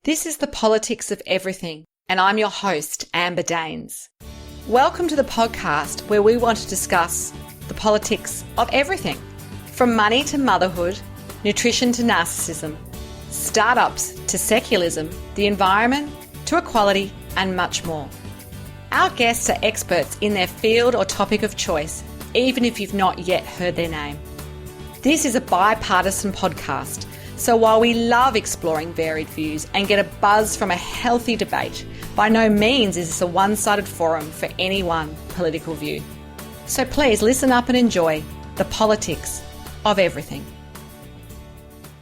This is the politics of everything, and I'm your host, Amber Daines. Welcome to the podcast where we want to discuss the politics of everything, from money to motherhood, nutrition to narcissism, startups to secularism, the environment to equality, and much more. Our guests are experts in their field or topic of choice, even if you've not yet heard their name. This is a bipartisan podcast, so while we love exploring varied views and get a buzz from a healthy debate, by no means is this a one-sided forum for any one political view. So please listen up and enjoy the politics of everything.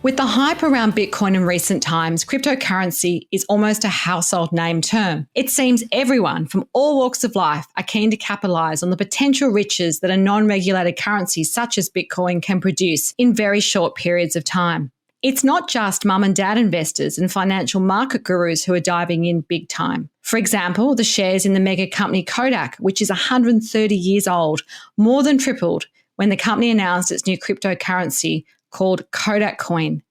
With the hype around Bitcoin in recent times, cryptocurrency is almost a household name term. It seems everyone from all walks of life are keen to capitalise on the potential riches that a non-regulated currency such as Bitcoin can produce in very short periods of time. It's not just mum and dad investors and financial market gurus who are diving in big time. For example, the shares in the mega company Kodak, which is 130 years old, more than tripled when the company announced its new cryptocurrency called Kodak Coin.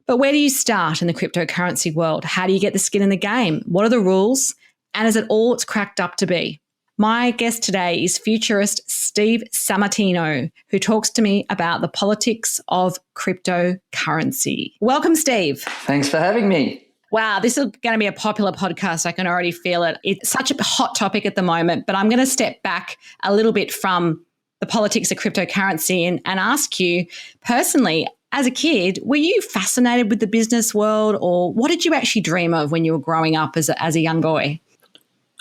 But where do you start in the cryptocurrency world? How do you get the skin in the game? What are the rules? And is it all it's cracked up to be? My guest today is Futurist Steve Sammartino, who talks to me about the politics of cryptocurrency. Welcome, Steve. Thanks for having me. Wow, this is going to be a popular podcast. I can already feel it. It's such a hot topic at the moment, but I'm going to step back a little bit from the politics of cryptocurrency and ask you personally, as a kid, were you fascinated with the business world, or what did you actually dream of when you were growing up as a young boy?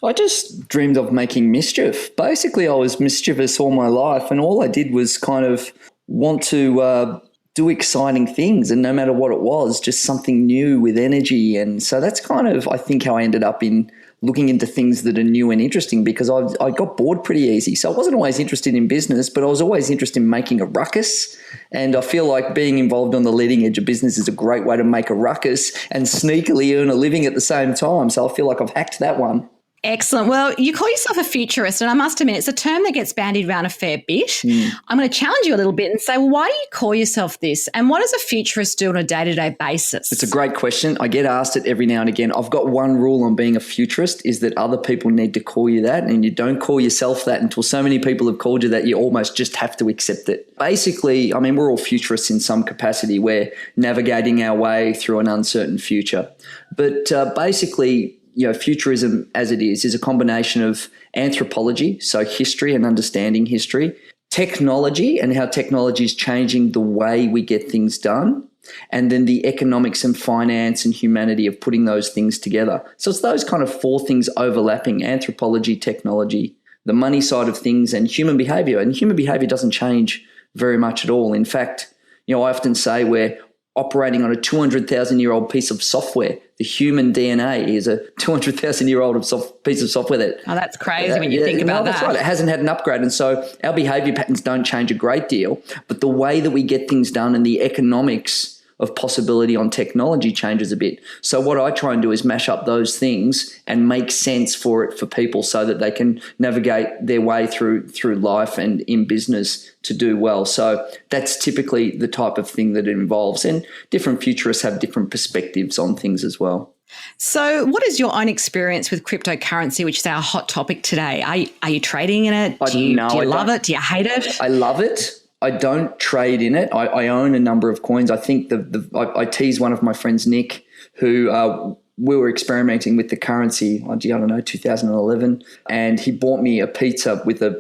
I just dreamed of making mischief. Basically, I was mischievous all my life, and all I did was kind of want to do exciting things, and no matter what it was, just something new with energy. And so that's kind of, I think, how I ended up in looking into things that are new and interesting, because I got bored pretty easy. So I wasn't always interested in business, but I was always interested in making a ruckus. And I feel like being involved on the leading edge of business is a great way to make a ruckus and sneakily earn a living at the same time. So I feel like I've hacked that one. Excellent. Well, you call yourself a futurist, and I must admit, it's a term that gets bandied around a fair bit. I'm going to challenge you a little bit and say, well, why do you call yourself this? And what does a futurist do on a day-to-day basis? It's a great question. I get asked it every now and again. I've got one rule on being a futurist, is that other people need to call you that, and you don't call yourself that until so many people have called you that you almost just have to accept it. Basically, I mean, we're all futurists in some capacity. We're navigating our way through an uncertain future. But basically, futurism as it is a combination of anthropology, so history and understanding history, technology and how technology is changing the way we get things done, and then the economics and finance and humanity of putting those things together. So it's those kind of four things overlapping: anthropology, technology, the money side of things, and human behavior. And human behavior doesn't change very much at all. In fact, I often say we're operating on a 200,000-year-old piece of software. The human DNA is a 200,000-year-old piece of software. That's crazy when you think about that. That's right. It hasn't had an upgrade. And so our behavior patterns don't change a great deal, but the way that we get things done and the economics of possibility on technology changes a bit. So what I try and do is mash up those things and make sense for it for people so that they can navigate their way through life and in business to do well. So that's typically the type of thing that it involves. And different futurists have different perspectives on things as well. So what is your own experience with cryptocurrency, which is our hot topic today? Are you trading in it? Do you love it? Do you hate it? I love it. I don't trade in it. I own a number of coins. I think I tease one of my friends, Nick, who we were experimenting with the currency, 2011, and he bought me a pizza with a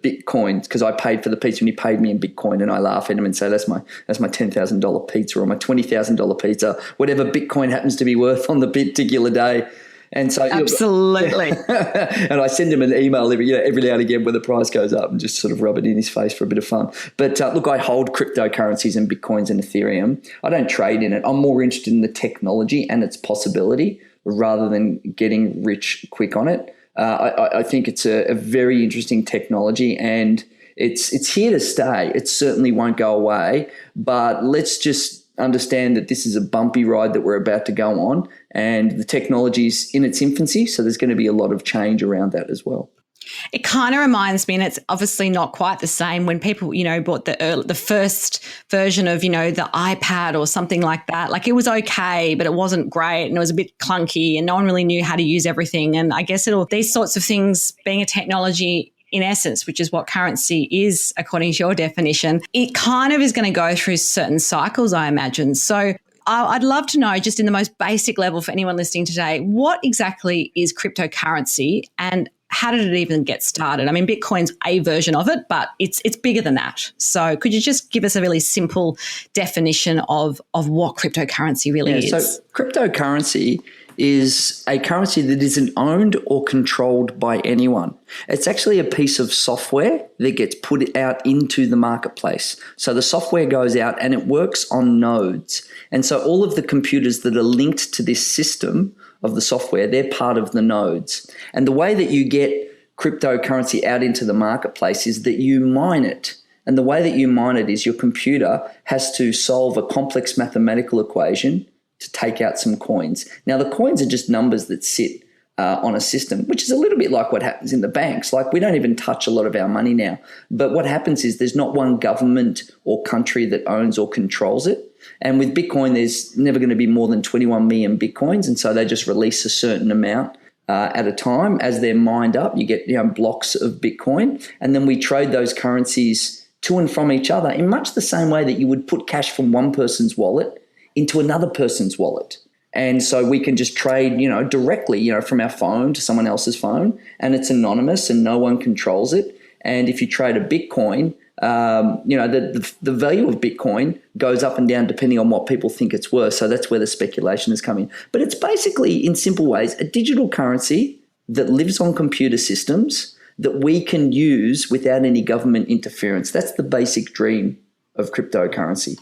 Bitcoin, because I paid for the pizza and he paid me in Bitcoin, and I laugh at him and say, that's my $10,000 pizza or my $20,000 pizza, whatever Bitcoin happens to be worth on the particular day. And so absolutely. And I send him an email every now and again when the price goes up, and just sort of rub it in his face for a bit of fun. But look, I hold cryptocurrencies and Bitcoins and Ethereum. I don't trade in it. I'm more interested in the technology and its possibility rather than getting rich quick on it. I think it's a very interesting technology, and it's here to stay. It certainly won't go away, but let's just understand that this is a bumpy ride that we're about to go on, and the technology is in its infancy, so there's going to be a lot of change around that as well. It kind of reminds me, and it's obviously not quite the same, when people, bought the first version of, the iPad or something like that. Like, it was okay, but it wasn't great and it was a bit clunky and no one really knew how to use everything. And I guess these sorts of things being a technology in essence, which is what currency is, according to your definition, it kind of is going to go through certain cycles, I imagine. So I'd love to know, just in the most basic level for anyone listening today, what exactly is cryptocurrency and how did it even get started? I mean, Bitcoin's a version of it, but it's bigger than that. So could you just give us a really simple definition of what cryptocurrency really is? So cryptocurrency is a currency that isn't owned or controlled by anyone. It's actually a piece of software that gets put out into the marketplace. So the software goes out and it works on nodes. And so all of the computers that are linked to this system of the software, they're part of the nodes. And the way that you get cryptocurrency out into the marketplace is that you mine it. And the way that you mine it is your computer has to solve a complex mathematical equation to take out some coins. Now, the coins are just numbers that sit on a system, which is a little bit like what happens in the banks. Like, we don't even touch a lot of our money now. But what happens is there's not one government or country that owns or controls it. And with Bitcoin, there's never going to be more than 21 million Bitcoins. And so they just release a certain amount at a time. As they're mined up, you get blocks of Bitcoin. And then we trade those currencies to and from each other in much the same way that you would put cash from one person's wallet into another person's wallet. And so we can just trade, directly, from our phone to someone else's phone, and it's anonymous and no one controls it. And if you trade a Bitcoin, the value of Bitcoin goes up and down depending on what people think it's worth. So that's where the speculation is coming. But it's basically, in simple ways, a digital currency that lives on computer systems that we can use without any government interference. That's the basic dream of cryptocurrency.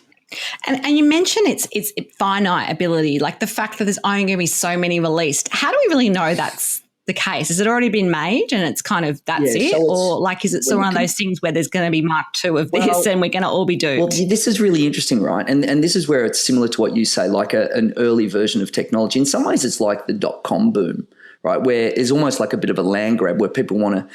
And you mentioned its finite ability, like the fact that there's only going to be so many released. How do we really know that's the case? Has it already been made and it's kind of that's it? So or like, is it still one of those things where there's going to be Mark II of this and we're going to all be doomed? Well, this is really interesting, right? And this is where it's similar to what you say, like an early version of technology. In some ways, it's like the dotcom boom, right, where it's almost like a bit of a land grab where people want to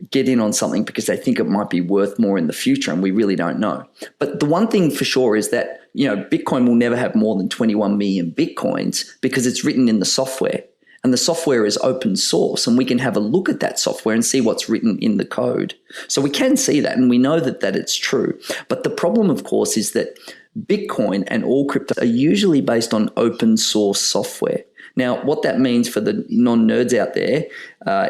get in on something because they think it might be worth more in the future, and we really don't know. But the one thing for sure is that, Bitcoin will never have more than 21 million Bitcoins because it's written in the software, and the software is open source, and we can have a look at that software and see what's written in the code. So we can see that, and we know that it's true. But the problem, of course, is that Bitcoin and all crypto are usually based on open source software. Now, what that means for the non-nerds out there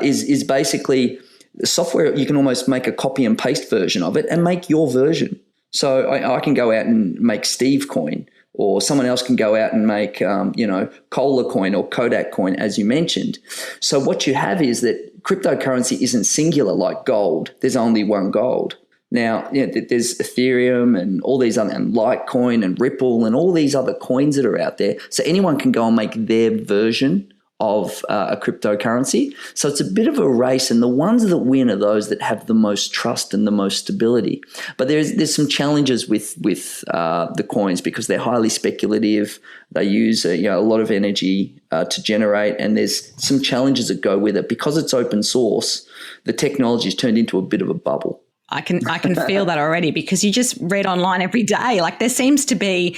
is basically the software, you can almost make a copy and paste version of it and make your version. So I can go out and make Steve coin, or someone else can go out and make, Cola coin or Kodak coin, as you mentioned. So what you have is that cryptocurrency isn't singular like gold. There's only one gold. Now, there's Ethereum and all these other, and Litecoin and Ripple and all these other coins that are out there. So anyone can go and make their version of a cryptocurrency. So it's a bit of a race, and the ones that win are those that have the most trust and the most stability. But there's some challenges with the coins because they're highly speculative. They use a lot of energy to generate, and there's some challenges that go with it. Because it's open source, the technology is turned into a bit of a bubble. I can feel that already, because you just read online every day. Like, there seems to be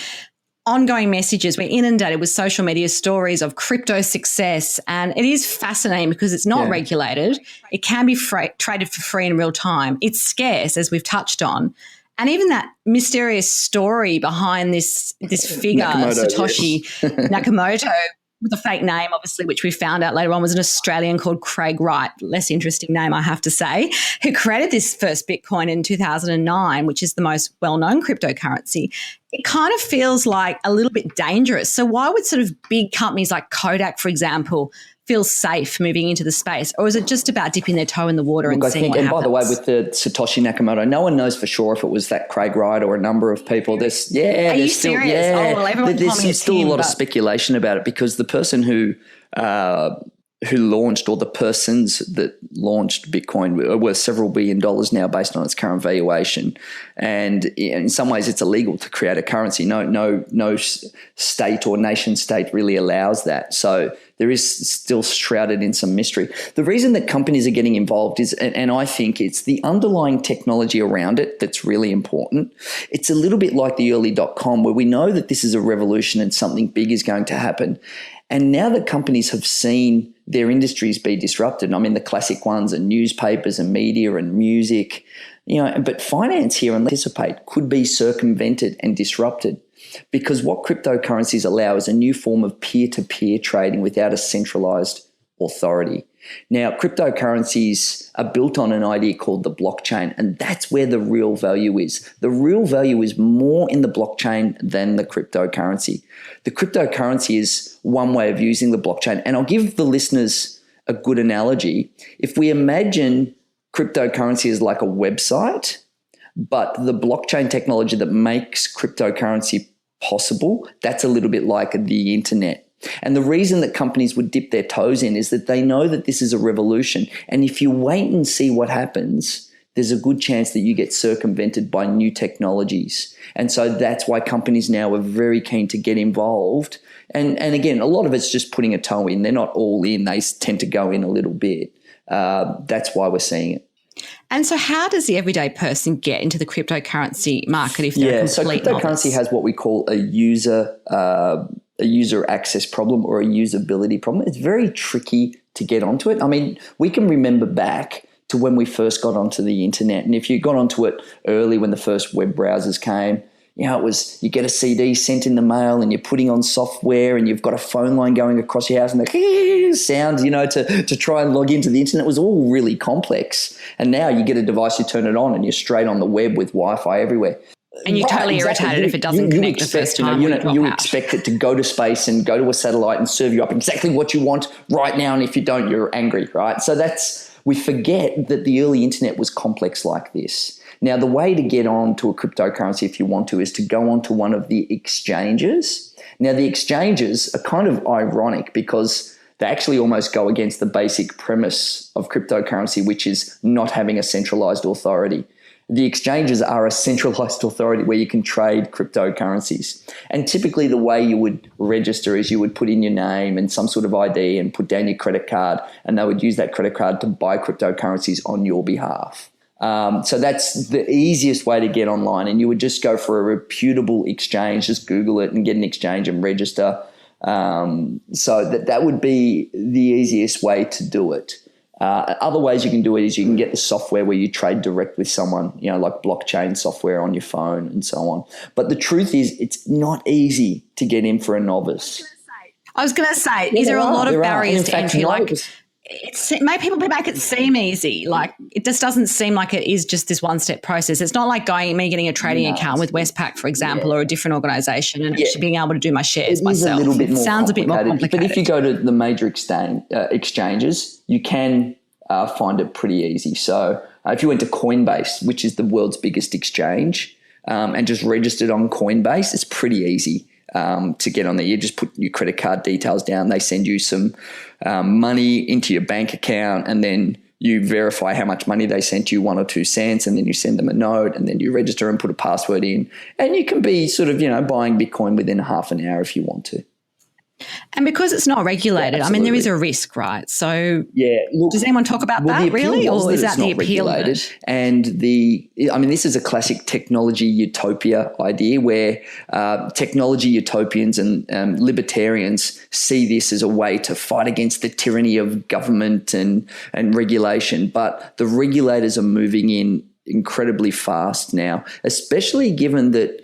ongoing messages. We're inundated with social media stories of crypto success, and it is fascinating because it's not regulated. It can be traded for free in real time. It's scarce, as we've touched on. And even that mysterious story behind this figure, Satoshi Nakamoto, with a fake name, obviously, which we found out later on was an Australian called Craig Wright, less interesting name, I have to say, who created this first Bitcoin in 2009, which is the most well-known cryptocurrency. It kind of feels like a little bit dangerous. So why would sort of big companies like Kodak, for example, feel safe moving into the space? Or is it just about dipping their toe in the water and seeing what happens? And by the way, with the Satoshi Nakamoto, no one knows for sure if it was that Craig Wright or a number of people. Are you serious? Oh, well, everyone told me it's still him, a lot of speculation about it, because the person who who launched, or the persons that launched Bitcoin, are worth several $1 billion now based on its current valuation. And in some ways, it's illegal to create a currency. No state or nation state really allows that. So there is still shrouded in some mystery. The reason that companies are getting involved is, and I think it's the underlying technology around it that's really important. It's a little bit like the early dotcom, where we know that this is a revolution and something big is going to happen. And now that companies have seen their industries be disrupted, I mean, the classic ones are newspapers and media and music, but finance here, and anticipate, could be circumvented and disrupted, because what cryptocurrencies allow is a new form of peer-to-peer trading without a centralized authority. Now, cryptocurrencies are built on an idea called the blockchain, and that's where the real value is. The real value is more in the blockchain than the cryptocurrency. The cryptocurrency is one way of using the blockchain, and I'll give the listeners a good analogy. If we imagine cryptocurrency as like a website, but the blockchain technology that makes cryptocurrency possible, that's a little bit like the internet. And the reason that companies would dip their toes in is that they know that this is a revolution. And if you wait and see what happens, there's a good chance that you get circumvented by new technologies. And so that's why companies now are very keen to get involved. And again, a lot of it's just putting a toe in. They're not all in. They tend to go in a little bit. That's why we're seeing it. And so how does the everyday person get into the cryptocurrency market if they're a complete so cryptocurrency novice? has what we call a user access problem or a usability problem. It's very tricky to get onto it. I mean, we can remember back to when we first got onto the internet. And if you got onto it early when the first web browsers came, it was, you get a CD sent in the mail and you're putting on software and you've got a phone line going across your house and the sound, to try and log into the internet was all really complex. And now you get a device, you turn it on and you're straight on the web with Wi-Fi everywhere. And you're totally irritated if it doesn't connect the first time. You expect it to go to space and go to a satellite and serve you up exactly what you want right now. And if you don't, you're angry, right? So we forget that the early internet was complex like this. Now, the way to get on to a cryptocurrency, if you want to, is to go onto one of the exchanges. Now, the exchanges are kind of ironic because they actually almost go against the basic premise of cryptocurrency, which is not having a centralized authority. The exchanges are a centralized authority where you can trade cryptocurrencies. And typically the way you would register is you would put in your name and some sort of ID and put down your credit card, and they would use that credit card to buy cryptocurrencies on your behalf. So that's the easiest way to get online, and you would just go for a reputable exchange, just Google it and get an exchange and register. So that would be the easiest way to do it. Other ways you can do it is you can get the software where you trade direct with someone, like blockchain software on your phone and so on. But the truth is it's not easy to get in for a novice. I was going to say, is there a lot of barriers to entry? People make it seem easy. Like, it just doesn't seem like it is just this one-step process. It's not like getting a trading account with Westpac, for example, or a different organisation and actually being able to do my shares myself. It sounds a bit more complicated. But if you go to the major exchanges, you can find it pretty easy. So if you went to Coinbase, which is the world's biggest exchange, and just registered on Coinbase, it's pretty easy. To get on there. You just put your credit card details down. They send you some money into your bank account, and then you verify how much money they sent you, 1 or 2 cents, and then you send them a note, and then you register and put a password in. And you can be sort of, buying Bitcoin within half an hour if you want to. And because it's not regulated, there is a risk, right? So does anyone talk about that really, or is that the appeal of it? And this is a classic technology utopia idea where technology utopians and libertarians see this as a way to fight against the tyranny of government and regulation. But the regulators are moving in incredibly fast now, especially given that,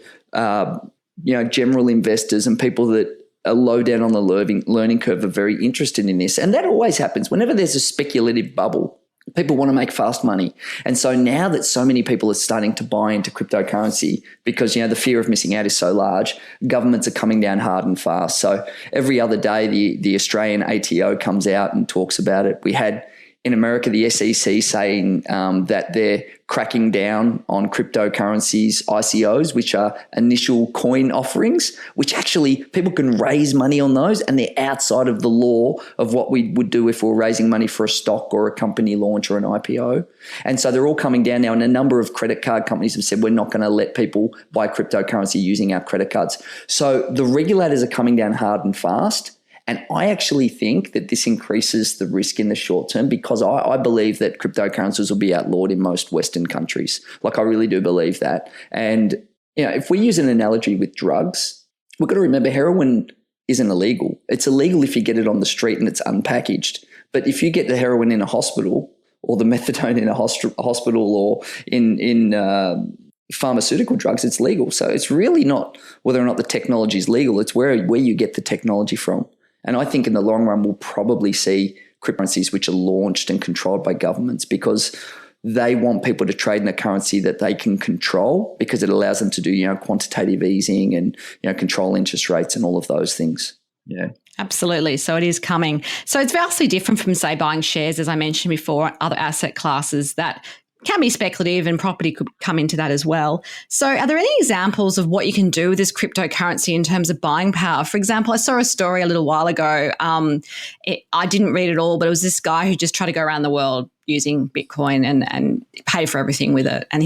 general investors and people that are low down on the learning curve are very interested in this. And that always happens. Whenever there's a speculative bubble, people want to make fast money. And so now that so many people are starting to buy into cryptocurrency because, the fear of missing out is so large, governments are coming down hard and fast. So every other day, the Australian ATO comes out and talks about it. We had in America, the SEC saying that they're cracking down on cryptocurrencies, ICOs, which are initial coin offerings, which actually people can raise money on those, and they're outside of the law of what we would do if we were raising money for a stock or a company launch or an IPO. And so they're all coming down now, and a number of credit card companies have said we're not going to let people buy cryptocurrency using our credit cards. So the regulators are coming down hard and fast. And I actually think that this increases the risk in the short term, because I believe that cryptocurrencies will be outlawed in most Western countries. Like, I really do believe that. And, if we use an analogy with drugs, we've got to remember heroin isn't illegal. It's illegal if you get it on the street and it's unpackaged. But if you get the heroin in a hospital, or the methadone in a hospital, or in pharmaceutical drugs, it's legal. So it's really not whether or not the technology is legal. It's where you get the technology from. And I think in the long run, we'll probably see cryptocurrencies which are launched and controlled by governments, because they want people to trade in a currency that they can control, because it allows them to do, quantitative easing and, control interest rates and all of those things. Yeah. Absolutely. So it is coming. So it's vastly different from, say, buying shares, as I mentioned before, other asset classes that can be speculative, and property could come into that as well. So are there any examples of what you can do with this cryptocurrency in terms of buying power? For example, I saw a story a little while ago. I didn't read it all, but it was this guy who just tried to go around the world using Bitcoin and pay for everything with it. And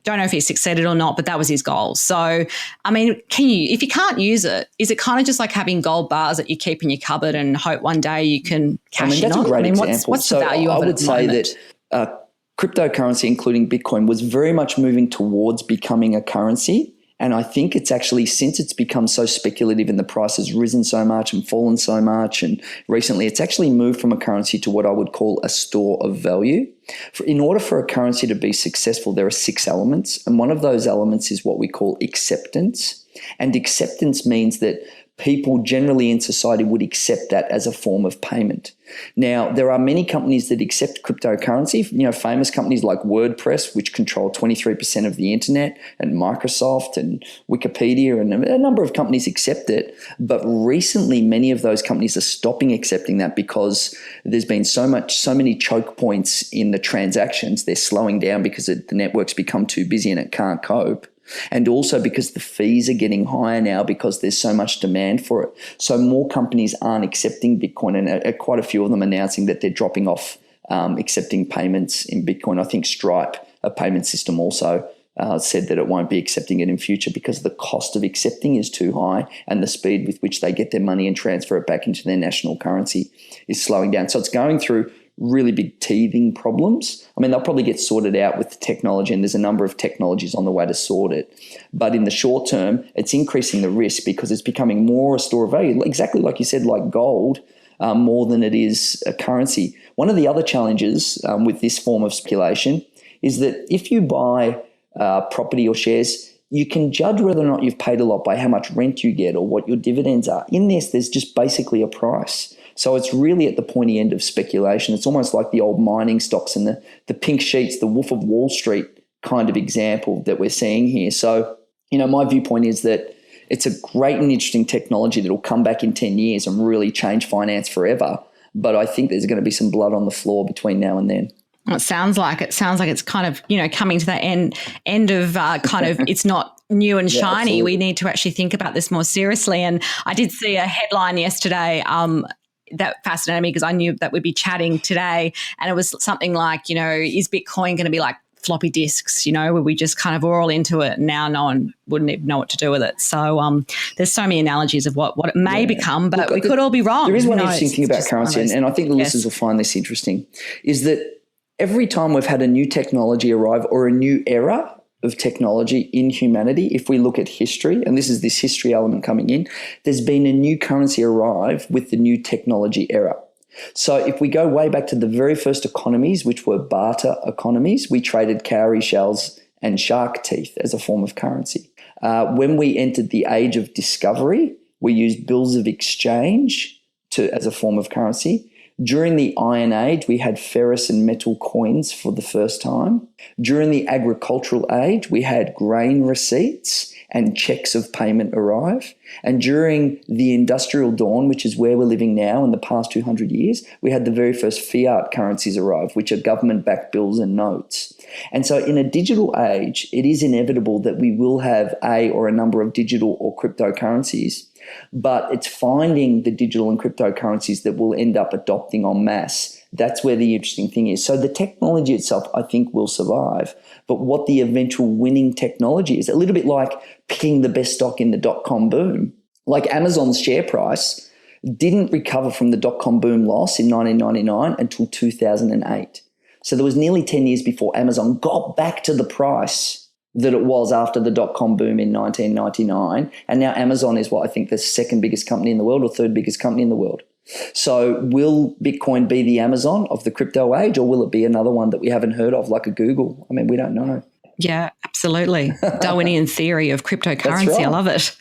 don't know if he succeeded or not, but that was his goal. So, I mean, if you can't use it, is it kind of just like having gold bars that you keep in your cupboard and hope one day you can cash in on? That's a great example. What's the value of it? I would say that cryptocurrency, including Bitcoin, was very much moving towards becoming a currency. And I think it's actually, since it's become so speculative and the price has risen so much and fallen so much, and recently it's actually moved from a currency to what I would call a store of value. In order for a currency to be successful, there are 6 elements. And one of those elements is what we call acceptance. And acceptance means that people generally in society would accept that as a form of payment. Now, there are many companies that accept cryptocurrency, famous companies like WordPress, which control 23% of the internet, and Microsoft and Wikipedia, and a number of companies accept it. But recently, many of those companies are stopping accepting that, because there's been so many choke points in the transactions. They're slowing down because the network's become too busy and it can't cope. And also because the fees are getting higher now because there's so much demand for it. So more companies aren't accepting Bitcoin, and quite a few of them announcing that they're dropping off accepting payments in Bitcoin. I think Stripe, a payment system, also said that it won't be accepting it in future because the cost of accepting is too high, and the speed with which they get their money and transfer it back into their national currency is slowing down. So it's going through really big teething problems. I mean, they'll probably get sorted out with the technology, and there's a number of technologies on the way to sort it. But in the short term, it's increasing the risk because it's becoming more a store of value, exactly like you said, like gold, more than it is a currency. One of the other challenges with this form of speculation is that if you buy property or shares, you can judge whether or not you've paid a lot by how much rent you get or what your dividends are. In this, there's just basically a price. So it's really at the pointy end of speculation. It's almost like the old mining stocks and the pink sheets, the Wolf of Wall Street kind of example that we're seeing here. So, my viewpoint is that it's a great and interesting technology that will come back in 10 years and really change finance forever. But I think there's going to be some blood on the floor between now and then. It sounds like it's kind of, coming to that end of kind of, it's not new and shiny. We need to actually think about this more seriously. And I did see a headline yesterday that fascinated me because I knew that we'd be chatting today, and it was something like, is Bitcoin going to be like floppy disks, where we just kind of are all into it and now no one wouldn't even know what to do with it. So there's so many analogies of what it may become, but we could all be wrong. There is one interesting thing about currency, and I think the listeners will find this interesting, is that every time we've had a new technology arrive or a new era of technology in humanity, if we look at history, and this is this history element coming in, there's been a new currency arrive with the new technology era. So if we go way back to the very first economies, which were barter economies, we traded cowrie shells and shark teeth as a form of currency. When we entered the age of discovery, we used bills of exchange as a form of currency. During the Iron Age, we had ferrous and metal coins for the first time. During the Agricultural Age, we had grain receipts. and checks of payment arrive. And during the industrial dawn, which is where we're living now in the past 200 years, we had the very first fiat currencies arrive, which are government-backed bills and notes. And so in a digital age, it is inevitable that we will have a or a number of digital or cryptocurrencies, but it's finding the digital and cryptocurrencies that will end up adopting en masse. That's where the interesting thing is. So the technology itself, I think, will survive, but what the eventual winning technology is, a little bit like picking the best stock in the dot-com boom. Like Amazon's share price didn't recover from the dot-com boom loss in 1999 until 2008. So there was nearly 10 years before Amazon got back to the price that it was after the dot-com boom in 1999. And now Amazon is what I think the second biggest company in the world or third biggest company in the world. So will Bitcoin be the Amazon of the crypto age, or will it be another one that we haven't heard of like a Google? I mean, we don't know. Yeah, absolutely. Darwinian theory of cryptocurrency. Right. I love it.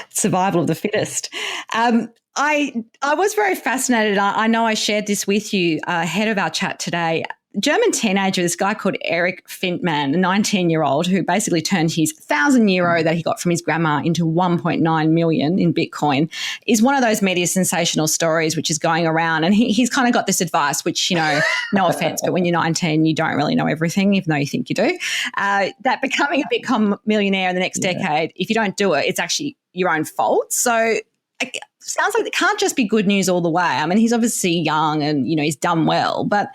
Survival of the fittest. I was very fascinated. I know I shared this with you ahead of our chat today. German teenager, this guy called Eric Fintman, a 19-year-old who basically turned his €1,000 that he got from his grandma into 1.9 million in Bitcoin, is one of those media sensational stories which is going around. And he's kind of got this advice, which, you know, no offense, but when you're 19, you don't really know everything, even though you think you do, that becoming a Bitcoin millionaire in the next decade, if you don't do it, it's actually your own fault. So it sounds like it can't just be good news all the way. I mean, he's obviously young and, you know, he's done well, but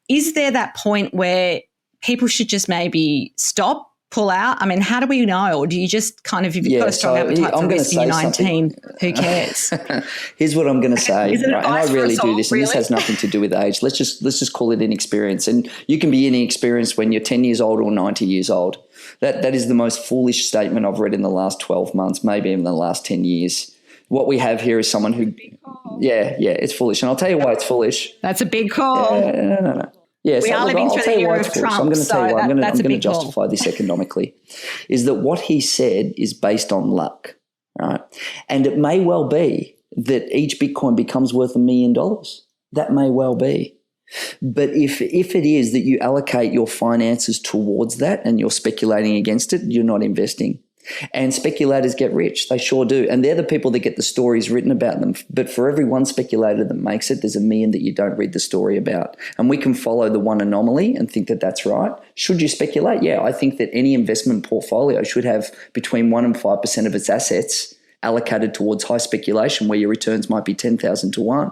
is there that point where people should just maybe stop, pull out? I mean, how do we know? Or do you just kind of, if you've got a strong appetite for risk and you're 19, who cares? Here's what I'm going to say, right? And I really do this, and this has nothing to do with age. Let's just call it inexperience. And you can be inexperienced when you're 10 years old or 90 years old. That is the most foolish statement I've read in the last 12 months, maybe even the last 10 years. What we have here is someone who, it's foolish. And I'll tell you why it's foolish. That's a big call. No. Yeah, we are living through the era of Trump, I'm going to tell you why. I'm going to justify call. this economically, is that what he said is based on luck, right? And it may well be that each Bitcoin becomes worth $1 million. That may well be. But if it is that you allocate your finances towards that and you're speculating against it, you're not investing. And speculators get rich. They sure do. And they're the people that get the stories written about them. But for every one speculator that makes it, there's 1 million that you don't read the story about. And we can follow the one anomaly and think that that's right. Should you speculate? Yeah, I think that any investment portfolio should have between 1% and 5% of its assets allocated towards high speculation, where your returns might be 10,000 to 1.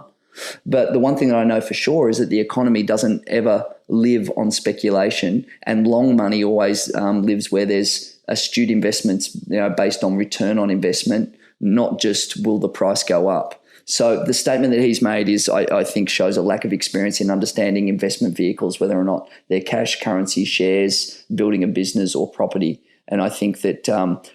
But the one thing that I know for sure is that the economy doesn't ever live on speculation, and long money always lives where there's astute investments, based on return on investment, not just will the price go up. So the statement that he's made is, I think, shows a lack of experience in understanding investment vehicles, whether or not they're cash, currency, shares, building a business or property. And I think that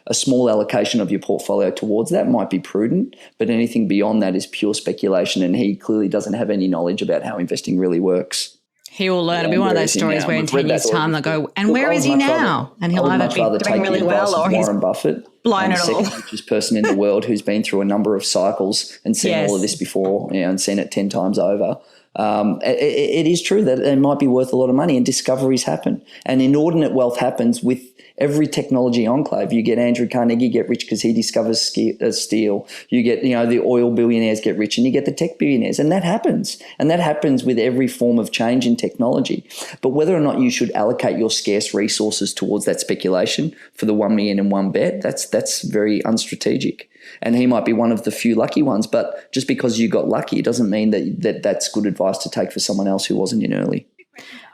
a small allocation of your portfolio towards that might be prudent, but anything beyond that is pure speculation. And he clearly doesn't have any knowledge about how investing really works. He will learn. It'll be one of those stories where in 10 years' time they'll go, and where is he now? And he'll either be doing really well or he's Warren Buffett, blown it all. The second richest person in the world who's been through a number of cycles and seen all of this before, and seen it 10 times over. It is true that it might be worth a lot of money, and discoveries happen. And inordinate wealth happens with every technology enclave. You get Andrew Carnegie get rich because he discovers steel. You get, the oil billionaires get rich, and you get the tech billionaires. And that happens. And that happens with every form of change in technology. But whether or not you should allocate your scarce resources towards that speculation for the 1 million and one bet, that's very unstrategic. And he might be one of the few lucky ones. But just because you got lucky, it doesn't mean that that's good advice to take for someone else who wasn't in early.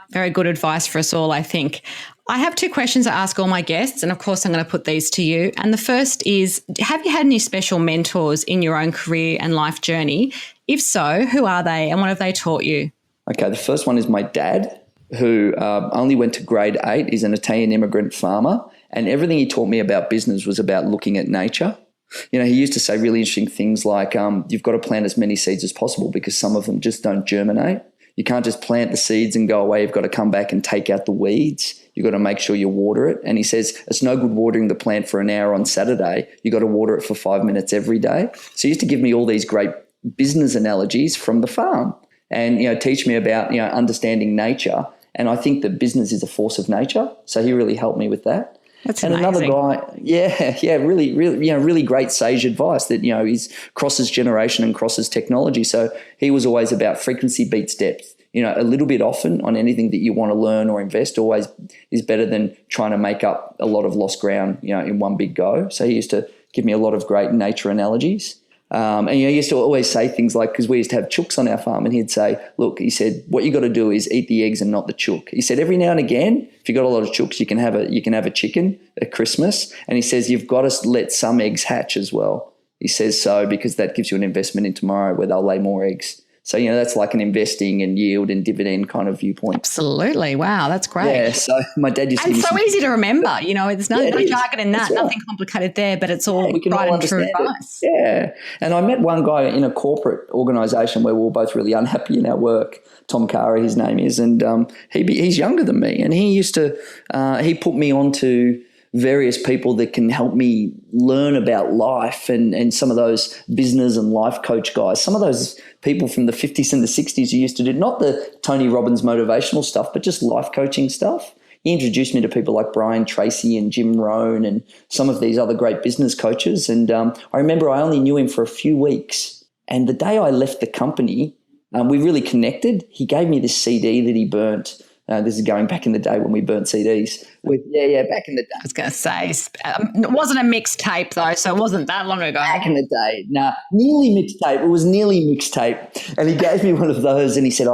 Very good advice for us all, I think. I have 2 questions I ask all my guests, and of course I'm going to put these to you. And the first is, have you had any special mentors in your own career and life journey? If so, who are they and what have they taught you? Okay, the first one is my dad, who only went to grade 8. He's an Italian immigrant farmer, and everything he taught me about business was about looking at nature. He used to say really interesting things like, you've got to plant as many seeds as possible because some of them just don't germinate. You can't just plant the seeds and go away. You've got to come back and take out the weeds. You've got to make sure you water it. And he says, it's no good watering the plant for an hour on Saturday. You've got to water it for 5 minutes every day. So he used to give me all these great business analogies from the farm and, teach me about, understanding nature. And I think that business is a force of nature. So he really helped me with that. That's and amazing. another guy, really great sage advice that, is crosses generation and crosses technology. So he was always about frequency beats depth. A little bit often on anything that you want to learn or invest always is better than trying to make up a lot of lost ground, in one big go. So he used to give me a lot of great nature analogies. And he used to always say things like, because we used to have chooks on our farm, and he'd say, look, he said, what you got to do is eat the eggs and not the chook. He said, every now and again, if you've got a lot of chooks, you can have a chicken at Christmas. And he says, you've got to let some eggs hatch as well. He says so because that gives you an investment in tomorrow where they'll lay more eggs. So, that's like an investing and yield and dividend kind of viewpoint. Absolutely. Wow, that's great. Yeah, so my dad used to... And so easy to remember, there's no jargon in that, right. Nothing complicated there, but it's all we can right all and true understand advice. it. Yeah. And I met one guy in a corporate organisation where we were both really unhappy in our work. Tom Cara, his name is, and he's younger than me, and he used to he put me onto various people that can help me learn about life and some of those business and life coach guys, some of those people from the 50s and the 60s who used to do not the Tony Robbins motivational stuff, but just life coaching stuff. He introduced me to people like Brian Tracy and Jim Rohn and some of these other great business coaches. And I remember I only knew him for a few weeks. And the day I left the company, we really connected. He gave me this CD that he burnt. This is going back in the day when we burnt CDs. Back in the day. I was going to say, it wasn't a mixtape though, so it wasn't that long ago. Back in the day. Nearly mixtape. It was nearly mixtape. And he gave me one of those and he said,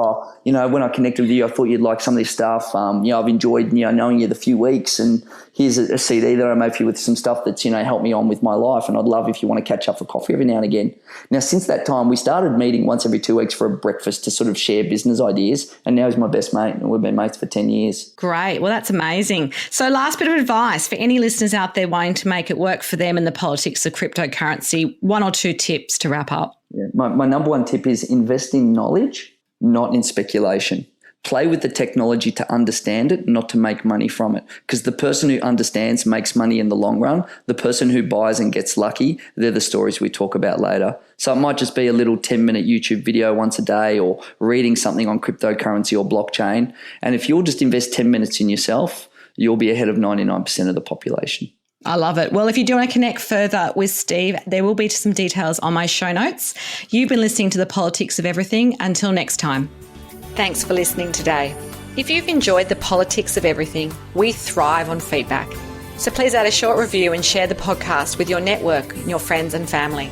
when I connected with you, I thought you'd like some of this stuff. I've enjoyed, knowing you the few weeks, and here's a CD that I made for you with some stuff that's, helped me on with my life, and I'd love if you want to catch up for coffee every now and again. Now, since that time, we started meeting once every 2 weeks for a breakfast to sort of share business ideas, and now he's my best mate, and we've been mates for 10 years. Great. Well, that's amazing. So last bit of advice for any listeners out there wanting to make it work for them in the politics of cryptocurrency, 1 or 2 tips to wrap up. Yeah. My number one tip is invest in knowledge, not in speculation. Play with the technology to understand it, not to make money from it. Because the person who understands makes money in the long run. The person who buys and gets lucky, they're the stories we talk about later. So it might just be a little 10-minute YouTube video once a day, or reading something on cryptocurrency or blockchain. And if you'll just invest 10 minutes in yourself, you'll be ahead of 99% of the population. I love it. Well, if you do want to connect further with Steve, there will be some details on my show notes. You've been listening to The Politics of Everything. Until next time. Thanks for listening today. If you've enjoyed The Politics of Everything, we thrive on feedback. So please add a short review and share the podcast with your network, your friends and family.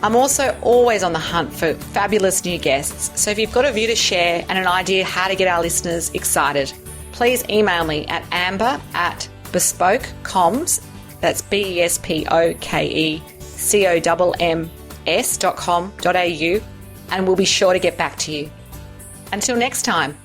I'm also always on the hunt for fabulous new guests. So if you've got a view to share and an idea how to get our listeners excited, please email me at amber@bespokecoms, that's BESPOKECOMMS.com.au, and we'll be sure to get back to you. Until next time.